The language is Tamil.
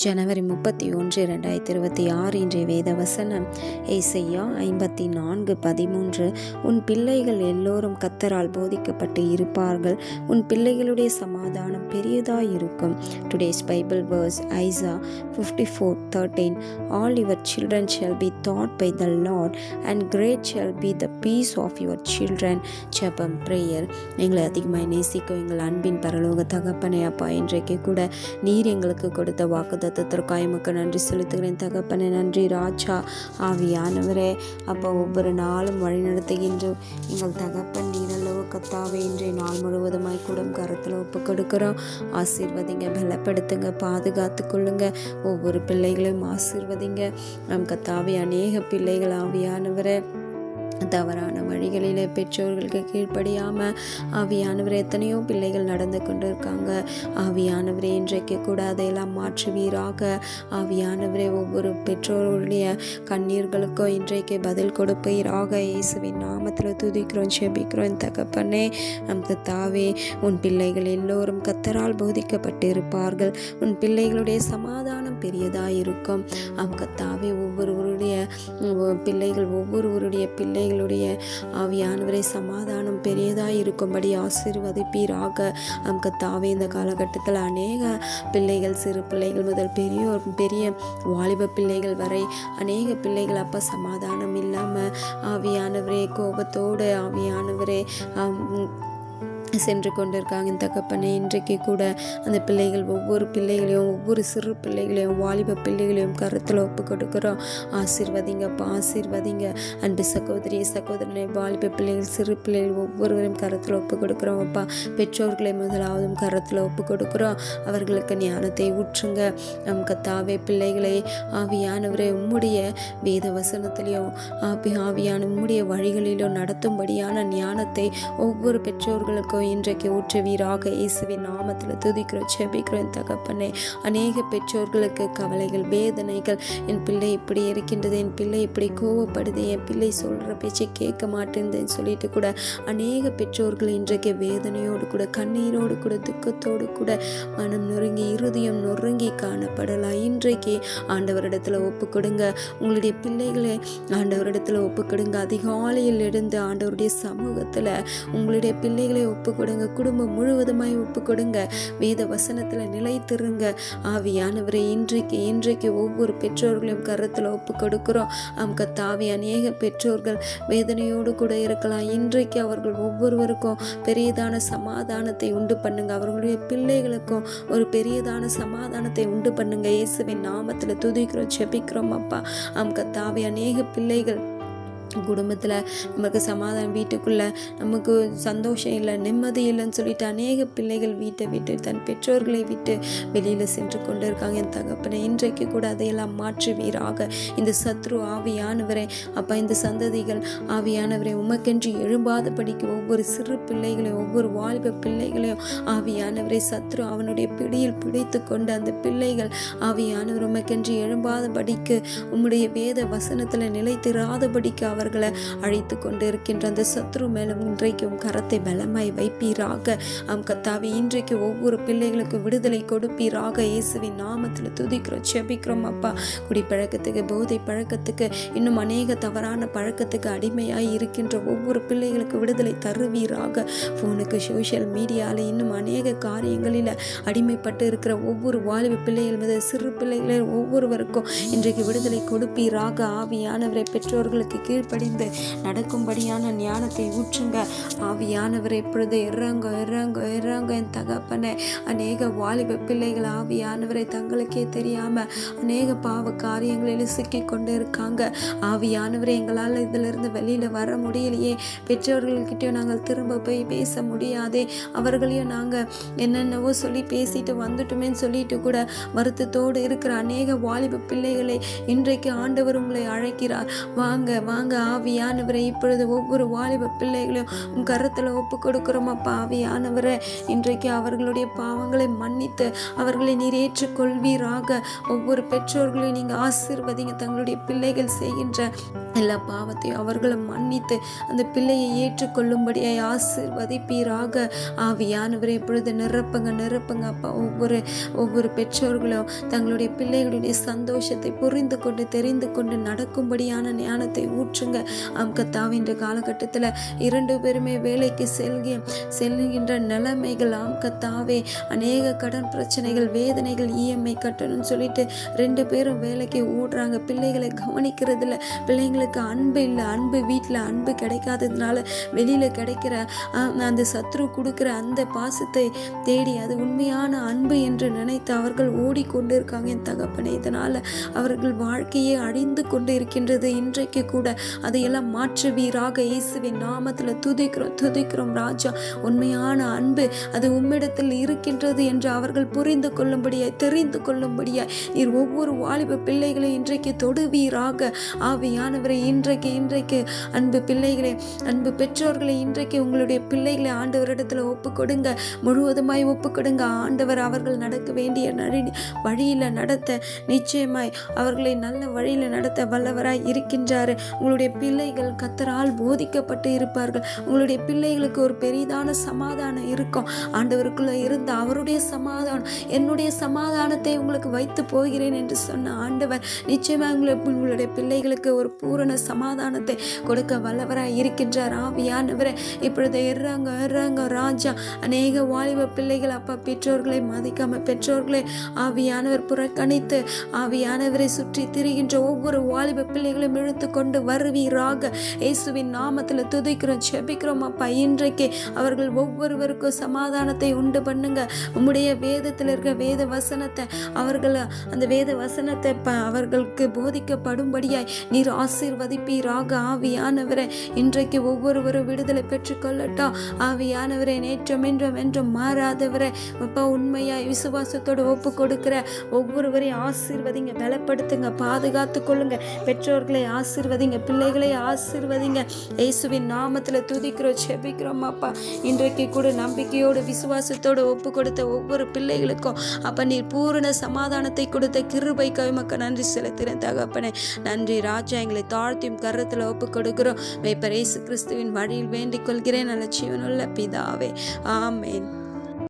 ஜனவரி 31, 2026 இன்றைய வேத வசனம் ஏசாயா 54:13. உன் பிள்ளைகள் எல்லோரும் கர்த்தரால் போதிக்கப்பட்டு இருப்பார்கள். உன் பிள்ளைகளுடைய சமாதானம் பெரியதாயிருக்கும். டுடேஸ் பைபிள் வேர்ஸ் ஐசா 54:13. All your children shall be taught by the Lord, and great shall be the peace of your children. ஜெபம் பிரேயர். எங்களை அதிகமாக நேசிக்கும் எங்கள் அன்பின் பரலோக தகப்பனே, அப்பா, இன்றைக்கு கூட நீர் எங்களுக்கு கொடுத்த வாக்குத்தத்தத்திற்காக எமக்கு நன்றி செலுத்துகிறேன் தகப்பனே. நன்றி ராஜா. ஆவியானவரே, அப்போ ஒவ்வொரு நாளும் வழி நடத்துகின்ற எங்கள் தகப்பன் நீரல்லவோ கர்த்தாவே. இன்றைய நாள் முழுவதுமாய் கூட கரத்தில் ஒப்பு கொடுக்கிறோம். ஆசீர்வதிங்க, பலப்படுத்துங்க, பாதுகாத்து கொள்ளுங்க. ஒவ்வொரு பிள்ளைகளையும் ஆசீர்வதிங்க. நம் கர்த்தாவே, அநேக பிள்ளைகள் ஆவியானவரே தவறான வழிகளிலே பெற்றோர்களுக்கு கீழ்ப்படியாமல் ஆவியானவரே எத்தனையோ பிள்ளைகள் நடந்து கொண்டு இருக்காங்க. ஆவியானவரே, இன்றைக்கு கூட அதையெல்லாம் மாற்றுவீராக. ஆவியானவரே, ஒவ்வொரு பெற்றோருடைய கண்ணீர்களுக்கோ இன்றைக்கு பதில் கொடுப்பீராக. இயேசுவின் நாமத்தில் துதிக்கிறோம், செபிக்கிறோம் தகப்பனே. நம் கர்த்தாவே, உன் பிள்ளைகள் எல்லோரும் கர்த்தரால் போதிக்கப்பட்டு இருப்பார்கள். உன் பிள்ளைகளுடைய சமாதானம் பெரியதாயிருக்கும். கர்த்தாவே, ஒவ்வொருவருடைய பிள்ளைகளுடைய ஆவியானவரை சமாதானம் பெரியதாய் இருக்கும்படி ஆசீர்வதிப்பீராக. கர்த்தாவே, இந்த காலகட்டத்தில் அநேக பிள்ளைகள், சிறு பிள்ளைகள் முதல் பெரிய வாலிப பிள்ளைகள் வரை அநேக பிள்ளைகள் அப்பா சமாதானம் இல்லாமல் ஆவியானவரே கோபத்தோடு ஆவியானவரே சென்று கொண்டிருக்காங்க தகப்பனே. இன்றைக்கு கூட அந்த பிள்ளைகள் ஒவ்வொரு பிள்ளைகளையும், ஒவ்வொரு சிறு பிள்ளைகளையும், வாலிப பிள்ளைகளையும் கருத்தில் ஒப்பு கொடுக்குறோம். ஆசீர்வதிங்கப்பா, ஆசீர்வதிங்க. அன்பு சகோதரனை, வாலிப பிள்ளைகள், சிறு பிள்ளைகள் ஒவ்வொருவரையும் கருத்தில் ஒப்பு கொடுக்குறோம் அப்பா. பெற்றோர்களை முதலாவதும் கருத்தில் ஒப்பு கொடுக்குறோம். அவர்களுக்கு ஞானத்தை ஊற்றுங்க. நம் கர்த்தாவே, பிள்ளைகளை ஆவியானவரை உம்முடைய வேத வசனத்திலையும் ஆவியான உம்முடைய வழிகளிலும் நடத்தும்படியான ஞானத்தை ஒவ்வொரு பெற்றோர்களுக்கும் இன்றைக்கு ஊற்றுவீராக. இயேசுவின் நாமத்தில் துதிக்கிறோம், செபிக்கிறோம் தகப்பனே. அநேக பெற்றோர்களுக்கு கவலைகள், வேதனைகள். என் பிள்ளை இப்படி இருக்கின்றது, என் பிள்ளை இப்படி கோவப்படுது, என் பிள்ளை சொல்கிற பேச்சை கேட்க மாட்டேங்குதுன்னு சொல்லிட்டு கூட அநேக பெற்றோர்கள் இன்றைக்கு வேதனையோடு கூட, கண்ணீரோடு கூட, துக்கத்தோடு கூட, மனம் நொறுங்கி, இருதயம் நொறுங்கி காணப்படலாம். இன்றைக்கு ஆண்டவரிடத்தில் ஒப்பு கொடுங்க. உங்களுடைய பிள்ளைகளை ஆண்டவரிடத்தில் ஒப்பு கொடுங்க. அதிகாலையில் இருந்து ஆண்டவருடைய சமூகத்தில் உங்களுடைய பிள்ளைகளை ஒப்பு கொடுங்க. குடும்பம் முழுவதுமாய் ஒப்பு கொடுங்க. வேத வசனத்தில் நிலைத்திருங்க. ஆவியானவரை இன்றைக்கு ஒவ்வொரு பெற்றோர்களையும் கருத்தில் ஒப்பு கொடுக்கிறோம். கர்த்தாவே, அநேக பெற்றோர்கள் வேதனையோடு கூட இருக்கலாம். இன்றைக்கு அவர்கள் ஒவ்வொருவருக்கும் பெரியதான சமாதானத்தை உண்டு பண்ணுங்க. அவர்களுடைய பிள்ளைகளுக்கும் ஒரு பெரியதான சமாதானத்தை உண்டு பண்ணுங்க. இயேசுவின் நாமத்தில் துதிக்கிறோம், செபிக்கிறோம் அப்பா. கர்த்தாவே, அநேக பிள்ளைகள் குடும்பத்தில் நமக்கு சமாதானம், வீட்டுக்குள்ளே நமக்கு சந்தோஷம் இல்லை, நிம்மதி இல்லைன்னு சொல்லிட்டு அநேக பிள்ளைகள் வீட்டை விட்டு, தன் பெற்றோர்களை விட்டு வெளியில் சென்று கொண்டு இருக்காங்க. என் தகப்பனை, இன்றைக்கு கூட அதையெல்லாம் மாற்றுவீராக. இந்த சத்ரு ஆவியானவரை அப்பா, இந்த சந்ததிகள் ஆவியானவரை உமக்கென்று எழும்பாதபடிக்கு ஒவ்வொரு சிறு பிள்ளைகளையும், ஒவ்வொரு வாலிப பிள்ளைகளையும் ஆவியானவரை சத்ரு அவனுடைய பிடியில் பிடித்து கொண்டு அந்த பிள்ளைகள் ஆவியானவர் உமக்கென்று எழும்பாதபடிக்கு, உம்முடைய வேத வசனத்தில் நிலைத்திராதபடிக்கு அவர்களை அழைத்து கொண்டு இருக்கின்ற அந்த சத்ரு மேலும் இன்றைக்கும் கரத்தை பலமாய் வைப்பீராக. கர்த்தாவே, இன்றைக்கு ஒவ்வொரு பிள்ளைகளுக்கு விடுதலை கொடுப்பீராக. இயேசுவின் நாமத்தில் துதிக்கிறோம், செபிக்கிறோம் அப்பா. குடிப்பழக்கத்துக்கு, போதை பழக்கத்துக்கு, இன்னும் அநேக தவறான பழக்கத்துக்கு அடிமையாய் இருக்கின்ற ஒவ்வொரு பிள்ளைகளுக்கு விடுதலை தருவீராக. ஃபோனுக்கு, சோஷியல் மீடியாவில் இன்னும் அநேக காரியங்களில் அடிமைப்பட்டு இருக்கிற ஒவ்வொரு வாலிப பிள்ளைகள் முதல் சிறு பிள்ளைகளை ஒவ்வொருவருக்கும் இன்றைக்கு விடுதலை கொடுப்பீராக. ஆவியானவரை பெற்றோர்களுக்கு கீழ்ப்படிந்து நடக்கும்படியான ஞானத்தை ஊற்றுங்க. ஆவியானவரை இப்பொழுது இறங்க என் தகப்பனே. அநேக வாலிப பிள்ளைகள் ஆவியானவரை தங்களுக்கே தெரியாம அநேக பாவ காரியங்களில் சிக்கி கொண்டு இருக்காங்க. ஆவியானவரை, எங்களால் இதிலிருந்து வெளியில வர முடியலையே, பெற்றோர்கள்கிட்ட நாங்கள் திரும்ப போய் பேச முடியாதே, அவர்களையும் நாங்கள் என்னென்னவோ சொல்லி பேசிட்டு வந்துட்டோமேன்னு சொல்லிட்டு கூட வருத்தத்தோடு இருக்கிற அநேக வாலிப பிள்ளைகளை இன்றைக்கு ஆண்டவர் உங்களை அழைக்கிறார். வாங்க ஆவியானவரை, இப்பொழுது ஒவ்வொரு வாலிப பிள்ளைகளையும் கருத்தில் ஒப்பு கொடுக்கிறோம் அப்பா. ஆவியானவரை, இன்றைக்கு அவர்களுடைய பாவங்களை மன்னித்து அவர்களை நீர் ஏற்றுக்கொள்வீராக. ஒவ்வொரு பெற்றோர்களையும் நீங்கள் ஆசீர்வதிங்க. தங்களுடைய பிள்ளைகள் செய்கின்ற எல்லா பாவத்தையும் அவர்களும் மன்னித்து அந்த பிள்ளையை ஏற்றுக்கொள்ளும்படியாய் ஆசீர்வதிப்பீராக. ஆவியானவரே இப்பொழுது நிரப்புங்க அப்பா. ஒவ்வொரு பெற்றோர்களும் தங்களுடைய பிள்ளைகளுடைய சந்தோஷத்தை புரிந்து கொண்டு தெரிந்து கொண்டு நடக்கும்படியான ஞானத்தை ஊற்றுங்க. கர்த்தாவே, இன்ற காலகட்டத்தில் 2 பேருமே வேலைக்கு செல்கின்ற நிலைமைகள் கர்த்தாவே, அநேக கடன் பிரச்சனைகள், வேதனைகள், இஎம்ஐ கட்டணும்னு சொல்லிட்டு 2 பேரும் வேலைக்கு ஓடுறாங்க. பிள்ளைகளை கவனிக்கிறதுல பிள்ளைங்களுக்கு அன்பு இல்லை. அன்பு வீட்டில் அன்பு கிடைக்காததுனால வெளியில் கிடைக்கிற அந்த சத்ரு கொடுக்குற அந்த பாசத்தை தேடி அது உண்மையான அன்பு என்று நினைத்து அவர்கள் ஓடிக்கொண்டு இருக்காங்க என் தகப்பனே. இதனால் அவர்கள் வாழ்க்கையே அழிந்து கொண்டு இருக்கின்றது. இன்றைக்கு கூட அதையெல்லாம் மாற்றுவீராக. இயேசுவின் நாமத்தில் துதிக்கிறோம் ராஜா. உண்மையான அன்பு அது உம்மிடத்தில் இருக்கின்றது என்று அவர்கள் புரிந்து கொள்ளும்படியாய் தெரிந்து கொள்ளும்படியாய் நீர் ஒவ்வொரு வாலிப பிள்ளைகளை இன்றைக்கு தொடுவீராக. ஆவியானவரை இன்றைக்கு அன்பு பிள்ளைகளே, அன்பு பெற்றோர்களை இன்றைக்கு உங்களுடைய பிள்ளைகளை ஆண்டவரிடத்தில் ஒப்பு கொடுங்க. முழுவதுமாய் ஒப்பு கொடுங்க. ஆண்டவர் அவர்கள் நடக்க வேண்டிய வழியில் நடத்த நிச்சயமாய் அவர்களை நல்ல வழியில் நடத்த வல்லவராய் இருக்கின்றார். உங்களுடைய பிள்ளைகள் கர்த்தரால் போதிக்கப்பட்டு இருப்பார்கள். உங்களுடைய பிள்ளைகளுக்கு ஒரு பெரிதான சமாதானம் இருக்கும். ஆண்டவருக்குள்ள இருந்த அவருடைய சமாதானம், என்னுடைய சமாதானத்தை உங்களுக்கு வைத்து போகிறேன் என்று சொன்ன ஆண்டவர் நிச்சயமாக உங்களுடைய பிள்ளைகளுக்கு ஒரு பூரண சமாதானத்தை கொடுக்க வல்லவராய் இருக்கின்றார். ஆவியானவரை இப்பொழுது இறங்க ராஜா. அநேக வாலிப பிள்ளைகள் அப்பா பெற்றோர்களை மதிக்காம, பெற்றோர்களை ஆவியானவர் புறக்கணித்து ஆவியானவரை சுற்றி திரிகின்ற ஒவ்வொரு வாலிப பிள்ளைகளையும் இழுத்து கொண்டு வருவீராக. இயேசுவின் நாமத்தில் துதிக்கிறோம், செபிக்கிறோம் அப்பா. இன்றைக்கு அவர்கள் ஒவ்வொருவருக்கும் சமாதானத்தை உண்டு பண்ணுங்க. உம்முடைய வேதத்தில் இருக்க வேத வசனத்தை அவர்கள் அந்த வேத வசனத்தை அவர்களுக்கு போதிக்கப்படும்படியாய் நீர் ஆசீர்வதிப்பீராக. ஆவியானவரே இன்றைக்கு ஒவ்வொருவரும் விடுதலை பெற்றுக்கொள்ளட்டும். ஆவியானவரே நேற்றும் என்றும் மாறாதவரே அப்பா, உண்மையாய் விசுவாசத்தோடு ஒப்பு கொடுக்கிற ஒவ்வொருவரையும் ஆசீர்வதிங்க, பலப்படுத்துங்க, பாதுகாத்து கொள்ளுங்க. பெற்றோர்களை ஆசீர்வதிங்க, பிள்ளைகளை ஆசீர்வதிங்க. இயேசுவின் நாமத்தில் துதிக்கிறோம், செபிக்கிறோம் அப்பா. இன்றைக்கு கூட நம்பிக்கையோடு விசுவாசத்தோடு ஒப்பு கொடுத்த ஒவ்வொரு பிள்ளைகளுக்கும் அப்பா நீர் பூரண சமாதானத்தை கொடுத்த கிருபைக்காக உமக்கு நன்றி செலுத்துகிறேன் தகப்பனே. நன்றி ராஜா. எங்களை தாழ்த்தியும் கரத்தில் ஒப்பு கொடுக்கிறோம். மேய்ப்பர் இயேசு கிறிஸ்துவின் வழியில் வேண்டிக் கொள்கிறேன் நல்ல ஜீவனுள்ள பிதாவே. ஆமேன்.